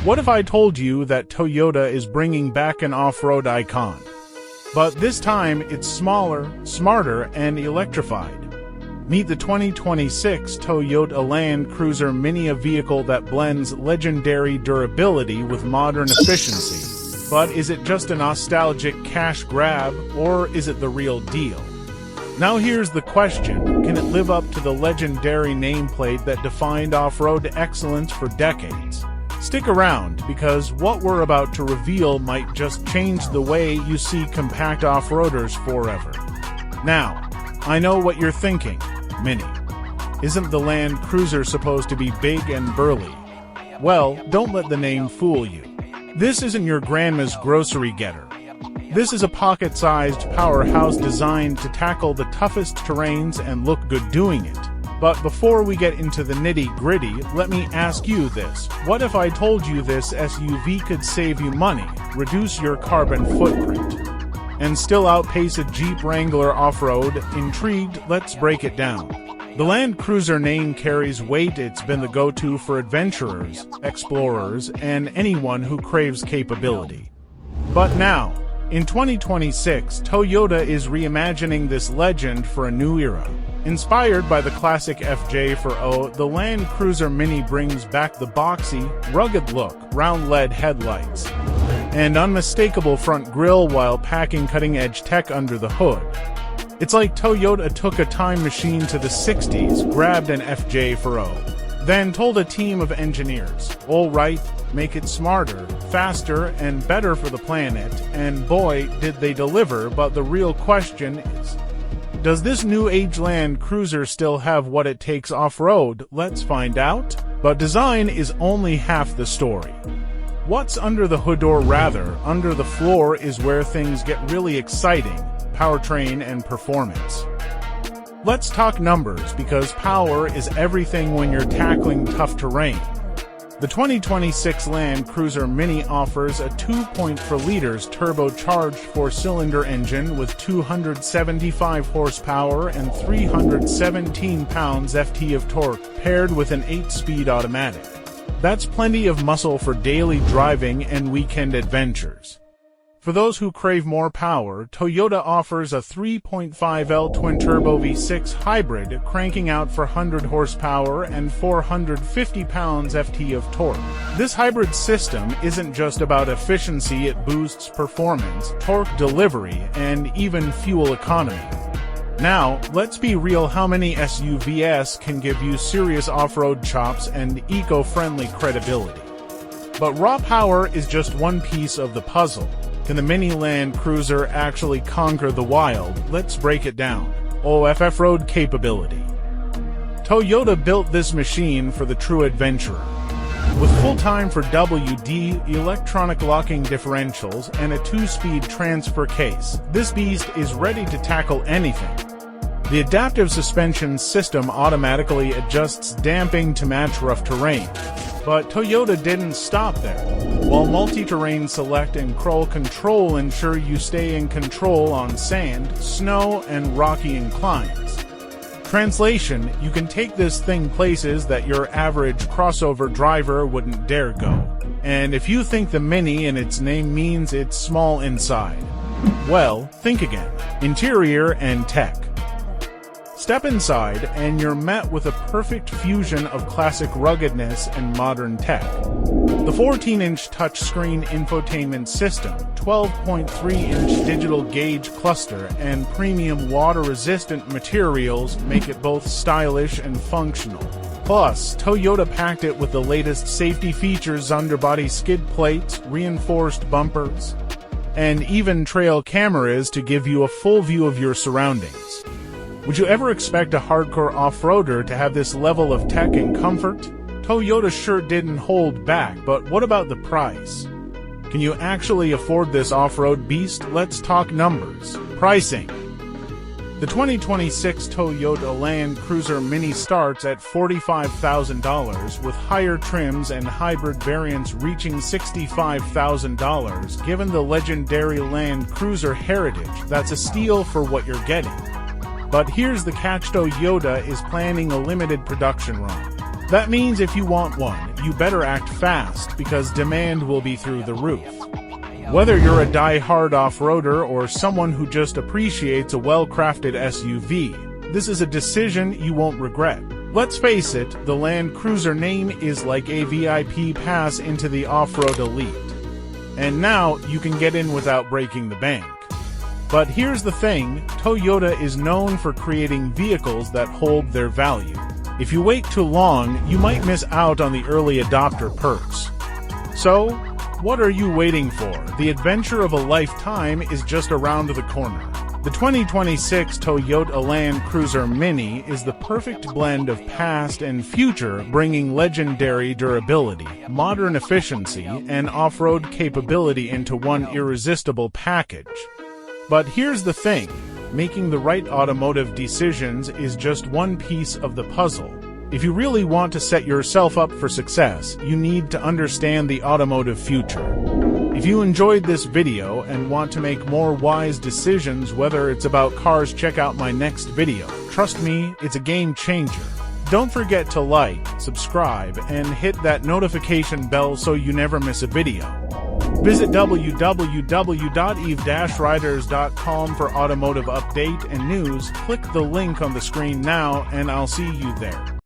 What if I told you that Toyota is bringing back an off-road icon? But this time it's smaller, smarter, and electrified. Meet the 2026 Toyota Land Cruiser Mini, a vehicle that blends legendary durability with modern efficiency. But is it just a nostalgic cash grab, or is it the real deal? Now here's the question: can it live up to the legendary nameplate that defined off-road excellence for decades? Stick around, because what we're about to reveal might just change the way you see compact off-roaders forever. Now, I know what you're thinking. Mini. Isn't the Land Cruiser supposed to be big and burly? Well, don't let the name fool you. This isn't your grandma's grocery getter. This is a pocket-sized powerhouse designed to tackle the toughest terrains and look good doing it. But before we get into the nitty-gritty, let me ask you this. What if I told you this SUV could save you money, reduce your carbon footprint, and still outpace a Jeep Wrangler off-road? Intrigued? Let's break it down. The Land Cruiser name carries weight. It's been the go-to for adventurers, explorers, and anyone who craves capability. But now, in 2026, Toyota is reimagining this legend for a new era. Inspired by the classic FJ4O, the Land Cruiser Mini brings back the boxy, rugged look, round LED headlights, and unmistakable front grille while packing cutting-edge tech under the hood. It's like Toyota took a time machine to the 60s, grabbed an FJ4O, then told a team of engineers, all right, make it smarter, faster, and better for the planet, and boy, did they deliver. But the real question is, does this new age Land Cruiser still have what it takes off-road? Let's find out. But design is only half the story. What's under the hood, or rather, under the floor, is where things get really exciting: powertrain and performance. Let's talk numbers, because power is everything when you're tackling tough terrain. The 2026 Land Cruiser Mini offers a 2.4-liter turbocharged 4-cylinder engine with 275 horsepower and 317 pounds-ft of torque, paired with an 8-speed automatic. That's plenty of muscle for daily driving and weekend adventures. For those who crave more power, Toyota offers a 3.5L twin-turbo V6 hybrid, cranking out 400 horsepower and 450 pounds-ft of torque. This hybrid system isn't just about efficiency, it boosts performance, torque delivery, and even fuel economy. Now, let's be real, how many SUVs can give you serious off-road chops and eco-friendly credibility? But raw power is just one piece of the puzzle. Can the Mini Land Cruiser actually conquer the wild? Let's break it down. Off-road capability. Toyota built this machine for the true adventurer. With full time for WD, electronic locking differentials, and a 2-speed transfer case, this beast is ready to tackle anything. The adaptive suspension system automatically adjusts damping to match rough terrain. But Toyota didn't stop there. While multi-terrain select and crawl control ensure you stay in control on sand, snow, and rocky inclines. Translation: you can take this thing places that your average crossover driver wouldn't dare go. And if you think the Mini in its name means it's small inside, well, think again. Interior and tech. Step inside, and you're met with a perfect fusion of classic ruggedness and modern tech. The 14-inch touchscreen infotainment system, 12.3-inch digital gauge cluster, and premium water-resistant materials make it both stylish and functional. Plus, Toyota packed it with the latest safety features: underbody skid plates, reinforced bumpers, and even trail cameras to give you a full view of your surroundings. Would you ever expect a hardcore off-roader to have this level of tech and comfort? Toyota sure didn't hold back, but what about the price? Can you actually afford this off-road beast? Let's talk numbers. Pricing. The 2026 Toyota Land Cruiser Mini starts at $45,000, with higher trims and hybrid variants reaching $65,000. Given the legendary Land Cruiser heritage, that's a steal for what you're getting. But here's the catch: Toyota is planning a limited production run. That means if you want one, you better act fast because demand will be through the roof. Whether you're a die-hard off-roader or someone who just appreciates a well-crafted SUV, this is a decision you won't regret. Let's face it, the Land Cruiser name is like a VIP pass into the off-road elite. And now you can get in without breaking the bank. But here's the thing, Toyota is known for creating vehicles that hold their value. If you wait too long, you might miss out on the early adopter perks. So, what are you waiting for? The adventure of a lifetime is just around the corner. The 2026 Toyota Land Cruiser Mini is the perfect blend of past and future, bringing legendary durability, modern efficiency, and off-road capability into one irresistible package. But here's the thing, making the right automotive decisions is just one piece of the puzzle. If you really want to set yourself up for success, you need to understand the automotive future. If you enjoyed this video and want to make more wise decisions, whether it's about cars, check out my next video. Trust me, it's a game changer. Don't forget to like, subscribe, and hit that notification bell so you never miss a video. Visit www.eve-riders.com for automotive update and news. Click the link on the screen now, and I'll see you there.